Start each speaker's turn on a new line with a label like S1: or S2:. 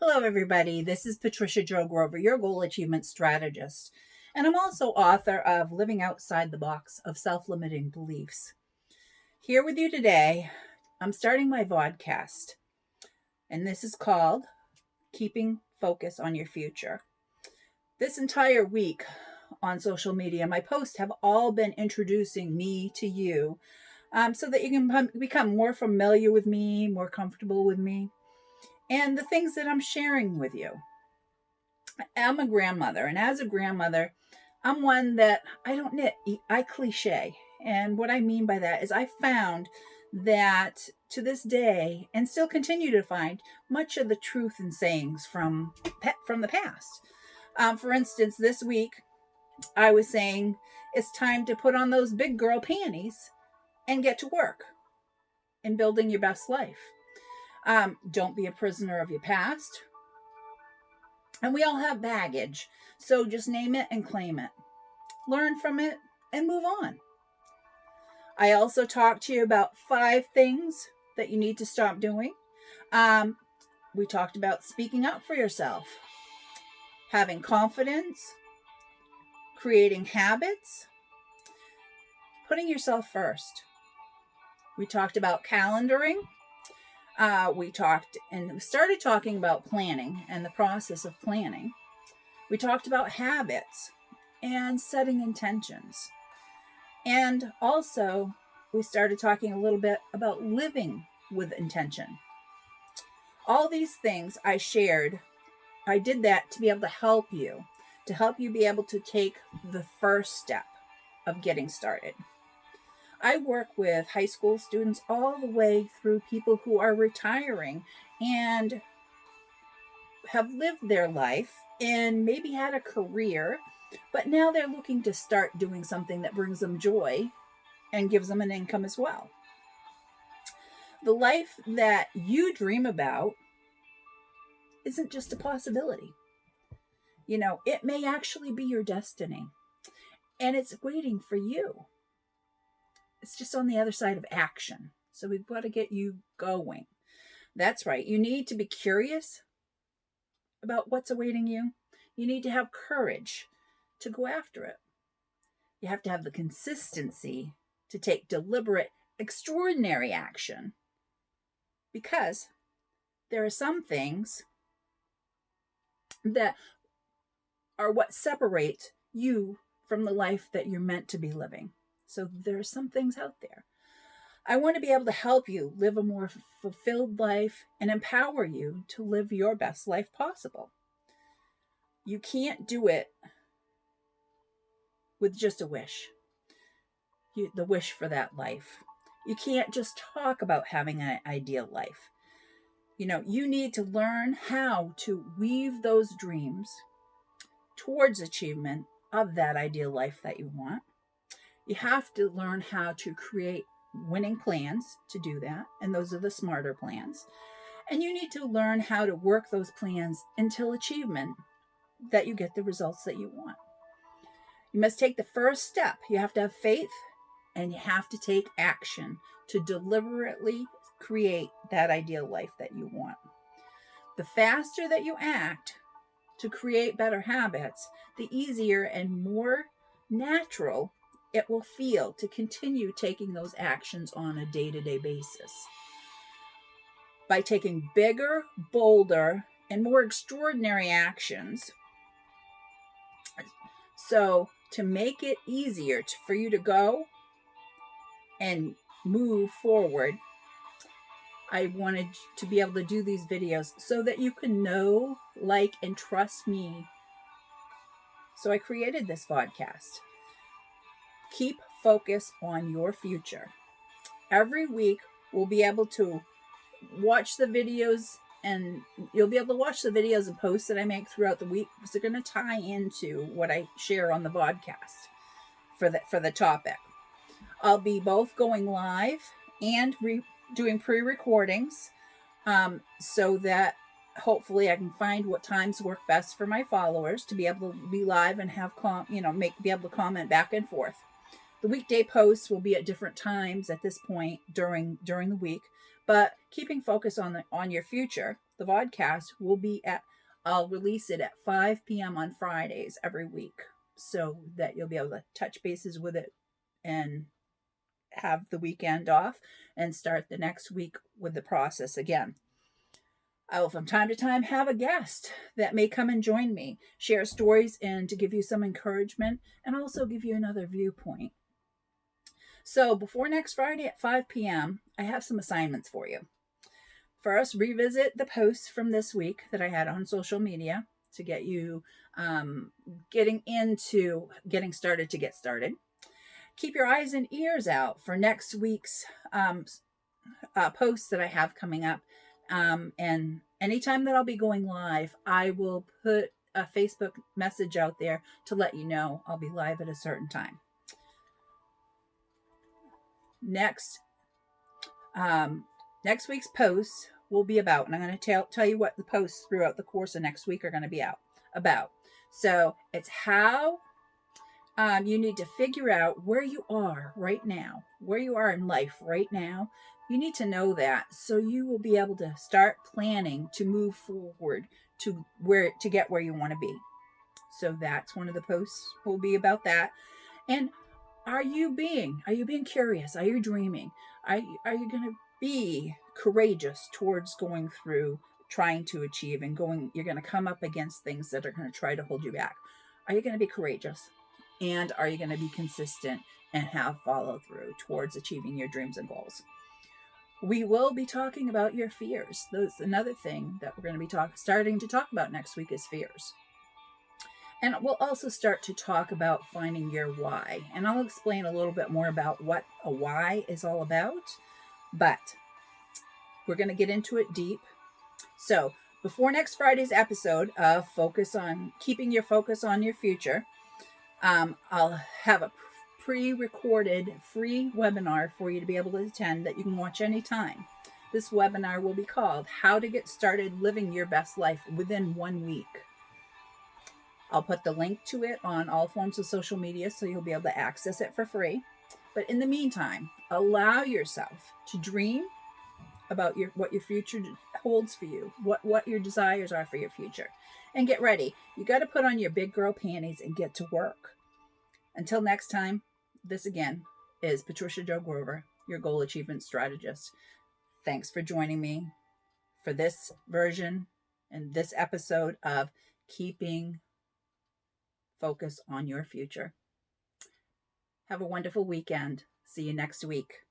S1: Hello, everybody. This is Patricia Jo Grover, your goal achievement strategist. And I'm also author of Living Outside the Box of Self-Limiting Beliefs. Here with you today, I'm starting my vodcast. And this is called Keeping Focus on Your Future. This entire week on social media, my posts have all been introducing me to you so that you can become more familiar with me, more comfortable with me, and the things that I'm sharing with you. I'm a grandmother, and as a grandmother, I'm one that I don't knit, I cliche. And what I mean by that is I found that to this day, and still continue to find, much of the truth and sayings from the past. For instance, this week, I was saying it's time to put on those big girl panties and get to work in building your best life. Don't be a prisoner of your past. And we all have baggage. So just name it and claim it. Learn from it and move on. I also talked to you about 5 things that you need to stop doing. We talked about speaking up for yourself, having confidence, creating habits, putting yourself first. We talked about calendaring. We started talking about planning and the process of planning. We talked about habits and setting intentions. And also, we started talking a little bit about living with intention. All these things I shared, I did that to be able to help you be able to take the first step of getting started. I work with high school students all the way through people who are retiring and have lived their life and maybe had a career, but now they're looking to start doing something that brings them joy and gives them an income as well. The life that you dream about isn't just a possibility. It may actually be your destiny, and it's waiting for you. It's just on the other side of action. So we've got to get you going. That's right. You need to be curious about what's awaiting you. You need to have courage to go after it. You have to have the consistency to take deliberate, extraordinary action, because there are some things that are what separate you from the life that you're meant to be living. So there are some things out there. I want to be able to help you live a more fulfilled life and empower you to live your best life possible. You can't do it with just a wish, the wish for that life. You can't just talk about having an ideal life. You need to learn how to weave those dreams towards achievement of that ideal life that you want. You have to learn how to create winning plans to do that. And those are the smarter plans. And you need to learn how to work those plans until achievement, that you get the results that you want. You must take the first step. You have to have faith, and you have to take action to deliberately create that ideal life that you want. The faster that you act to create better habits, the easier and more natural it will feel to continue taking those actions on a day-to-day basis. By taking bigger, bolder, and more extraordinary actions, so to make it easier for you to go and move forward, I wanted to be able to do these videos so that you can know, like, and trust me. So I created this podcast. Keep focus on your future. Every week, we'll be able to watch the videos, and you'll be able to watch the videos and posts that I make throughout the week, because they're going to tie into what I share on the podcast for the topic. I'll be both going live and doing pre-recordings, so that hopefully I can find what times work best for my followers to be able to be live and have be able to comment back and forth. The weekday posts will be at different times at this point during the week, but keeping focus on your future the Vodcast will be I'll release it at 5 p.m. on Fridays every week so that you'll be able to touch bases with it and have the weekend off and start the next week with the process again. I will from time to time have a guest that may come and join me, share stories, and to give you some encouragement and also give you another viewpoint. So before next Friday at 5 p.m., I have some assignments for you. First, revisit the posts from this week that I had on social media to get you getting started to get started. Keep your eyes and ears out for next week's posts that I have coming up. And anytime that I'll be going live, I will put a Facebook message out there to let you know I'll be live at a certain time. Next week's posts will be about, and I'm going to tell you what the posts throughout the course of next week are going to be about. So it's how you need to figure out where you are right now, where you are in life right now. You need to know that so you will be able to start planning to move forward to get where you want to be. So that's one of the posts will be about that. And are you being curious? Are you dreaming? Are you going to be courageous towards going through trying to achieve and you're going to come up against things that are going to try to hold you back? Are you going to be courageous? And are you going to be consistent and have follow through towards achieving your dreams and goals? We will be talking about your fears. That's another thing that we're going to be starting to talk about next week is fears. And we'll also start to talk about finding your why. And I'll explain a little bit more about what a why is all about. But we're going to get into it deep. So before next Friday's episode of keeping your focus on your future, I'll have a pre-recorded free webinar for you to be able to attend that you can watch anytime. This webinar will be called How to Get Started Living Your Best Life Within 1 Week. I'll put the link to it on all forms of social media so you'll be able to access it for free. But in the meantime, allow yourself to dream about what your future holds for you, what your desires are for your future. And get ready. You got to put on your big girl panties and get to work. Until next time, this again is Patricia Jo Grover, your goal achievement strategist. Thanks for joining me for this version and this episode of Keeping Focus on Your Future. Have a wonderful weekend. See you next week.